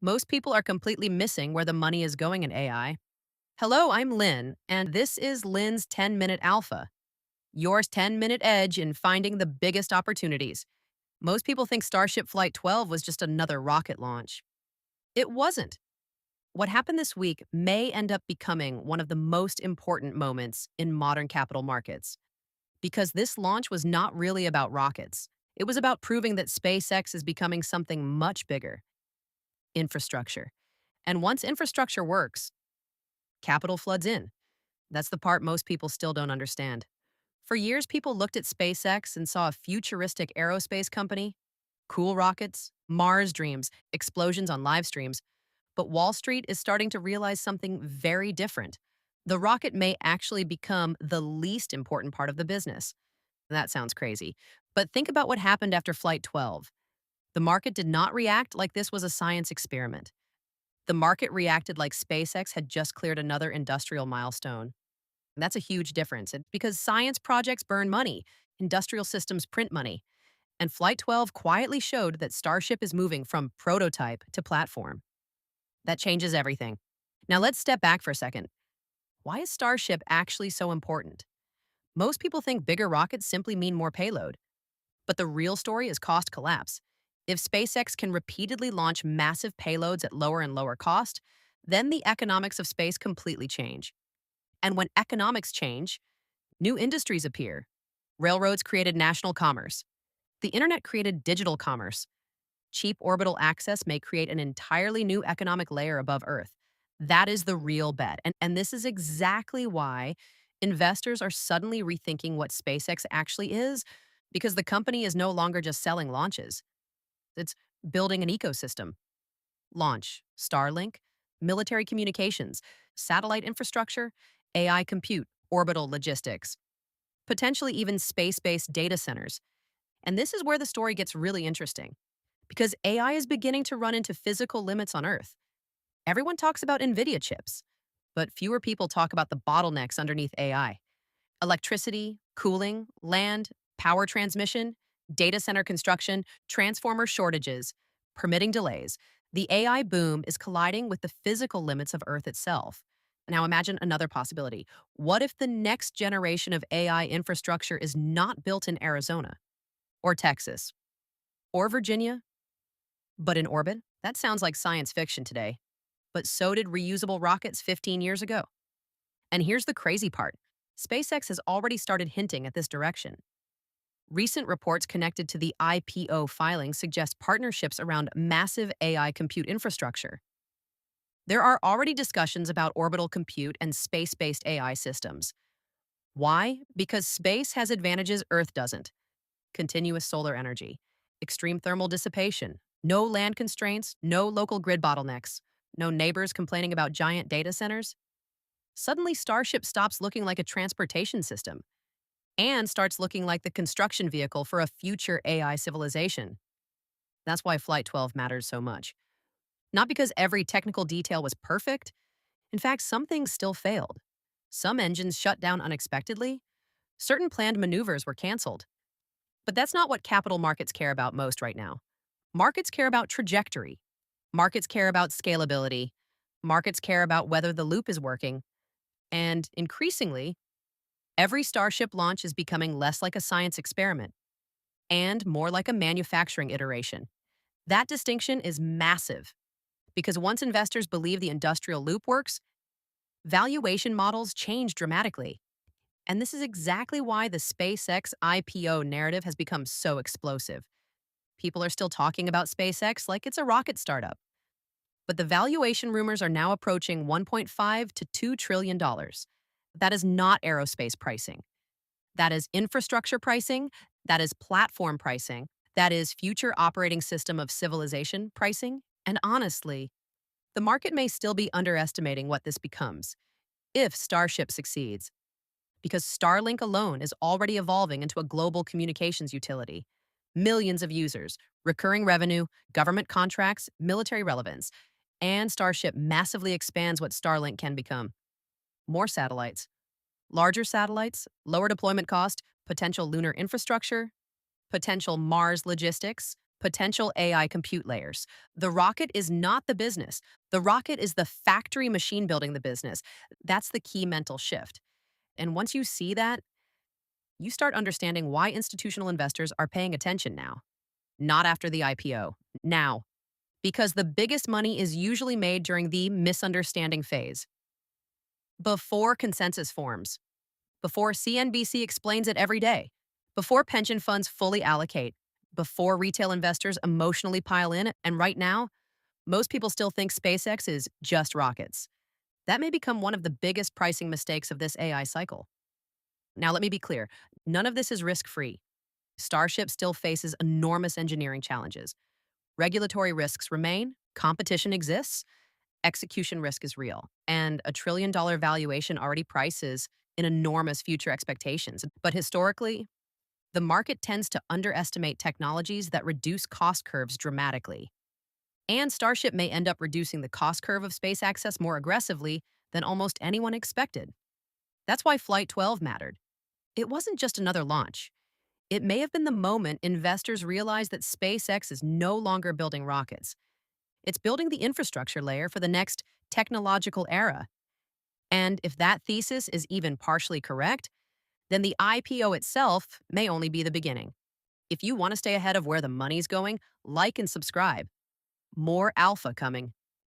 Most people are completely missing where the money is going in AI. Hello, I'm Lynn, and this is Lynn's 10-Minute Alpha, your 10-minute edge in finding the biggest opportunities. Most people think Starship Flight 12 was just another rocket launch. It wasn't. What happened this week may end up becoming one of the most important moments in modern capital markets, because this launch was not really about rockets. It was about proving that SpaceX is becoming something much bigger: infrastructure. And once infrastructure works, capital floods in. That's the part most people still don't understand. For years, people looked at SpaceX and saw a futuristic aerospace company, cool rockets, Mars dreams, explosions on live streams. But Wall Street is starting to realize something very different. The rocket may actually become the least important part of the business. That sounds crazy. But think about what happened after Flight 12. The market did not react like this was a science experiment. The market reacted like SpaceX had just cleared another industrial milestone. And that's a huge difference because science projects burn money, industrial systems print money, and Flight 12 quietly showed that Starship is moving from prototype to platform. That changes everything. Now let's step back for a second. Why is Starship actually so important? Most people think bigger rockets simply mean more payload, but the real story is cost collapse. If SpaceX can repeatedly launch massive payloads at lower and lower cost, then the economics of space completely change. And when economics change, new industries appear. Railroads created national commerce. The internet created digital commerce. Cheap orbital access may create an entirely new economic layer above Earth. That is the real bet. And this is exactly why investors are suddenly rethinking what SpaceX actually is, because the company is no longer just selling launches. It's building an ecosystem. Launch, Starlink, military communications, satellite infrastructure, AI compute, orbital logistics, potentially even space-based data centers. And this is where the story gets really interesting, because AI is beginning to run into physical limits on Earth. Everyone talks about NVIDIA chips, but fewer people talk about the bottlenecks underneath AI. Electricity, cooling, land, power transmission, data center construction, transformer shortages, permitting delays. The AI boom is colliding with the physical limits of Earth itself. Now imagine another possibility. What if the next generation of AI infrastructure is not built in Arizona, or Texas, or Virginia, but in orbit? That sounds like science fiction today. But so did reusable rockets 15 years ago. And here's the crazy part: SpaceX has already started hinting at this direction. Recent reports connected to the IPO filing suggest partnerships around massive AI compute infrastructure. There are already discussions about orbital compute and space based AI systems. Why? Because space has advantages Earth doesn't: continuous solar energy, extreme thermal dissipation, no land constraints, no local grid bottlenecks, no neighbors complaining about giant data centers. Suddenly, Starship stops looking like a transportation system and starts looking like the construction vehicle for a future AI civilization. That's why Flight 12 matters so much. Not because every technical detail was perfect. In fact, some things still failed. Some engines shut down unexpectedly. Certain planned maneuvers were canceled. But that's not what capital markets care about most right now. Markets care about trajectory. Markets care about scalability. Markets care about whether the loop is working. And increasingly, every Starship launch is becoming less like a science experiment and more like a manufacturing iteration. That distinction is massive, because once investors believe the industrial loop works, valuation models change dramatically. And this is exactly why the SpaceX IPO narrative has become so explosive. People are still talking about SpaceX like it's a rocket startup. But the valuation rumors are now approaching $1.5 to $2 trillion. That is not aerospace pricing. That is infrastructure pricing. That is platform pricing. That is future operating system of civilization pricing. And honestly, the market may still be underestimating what this becomes if Starship succeeds, because Starlink alone is already evolving into a global communications utility. Millions of users, recurring revenue, government contracts, military relevance, and Starship massively expands what Starlink can become. More satellites, larger satellites, lower deployment cost, potential lunar infrastructure, potential Mars logistics, Potential AI compute layers. The rocket is not the business. The rocket is the factory machine building the business. That's the key mental shift. And once you see that, you start understanding why institutional investors are paying attention now, not after the IPO, now. Because the biggest money is usually made during the misunderstanding phase, before consensus forms, before CNBC explains it every day, before pension funds fully allocate, before retail investors emotionally pile in, and right now, most people still think SpaceX is just rockets. That may become one of the biggest pricing mistakes of this AI cycle. Now, let me be clear, none of this is risk free. Starship still faces enormous engineering challenges. Regulatory risks remain, competition exists, execution risk is real, and a $1 trillion valuation already prices in enormous future expectations. But historically, the market tends to underestimate technologies that reduce cost curves dramatically. And Starship may end up reducing the cost curve of space access more aggressively than almost anyone expected. That's why Flight 12 mattered. It wasn't just another launch. It may have been the moment investors realized that SpaceX is no longer building rockets. It's building the infrastructure layer for the next technological era. And if that thesis is even partially correct, then the IPO itself may only be the beginning. If you want to stay ahead of where the money's going, like and subscribe. More alpha coming.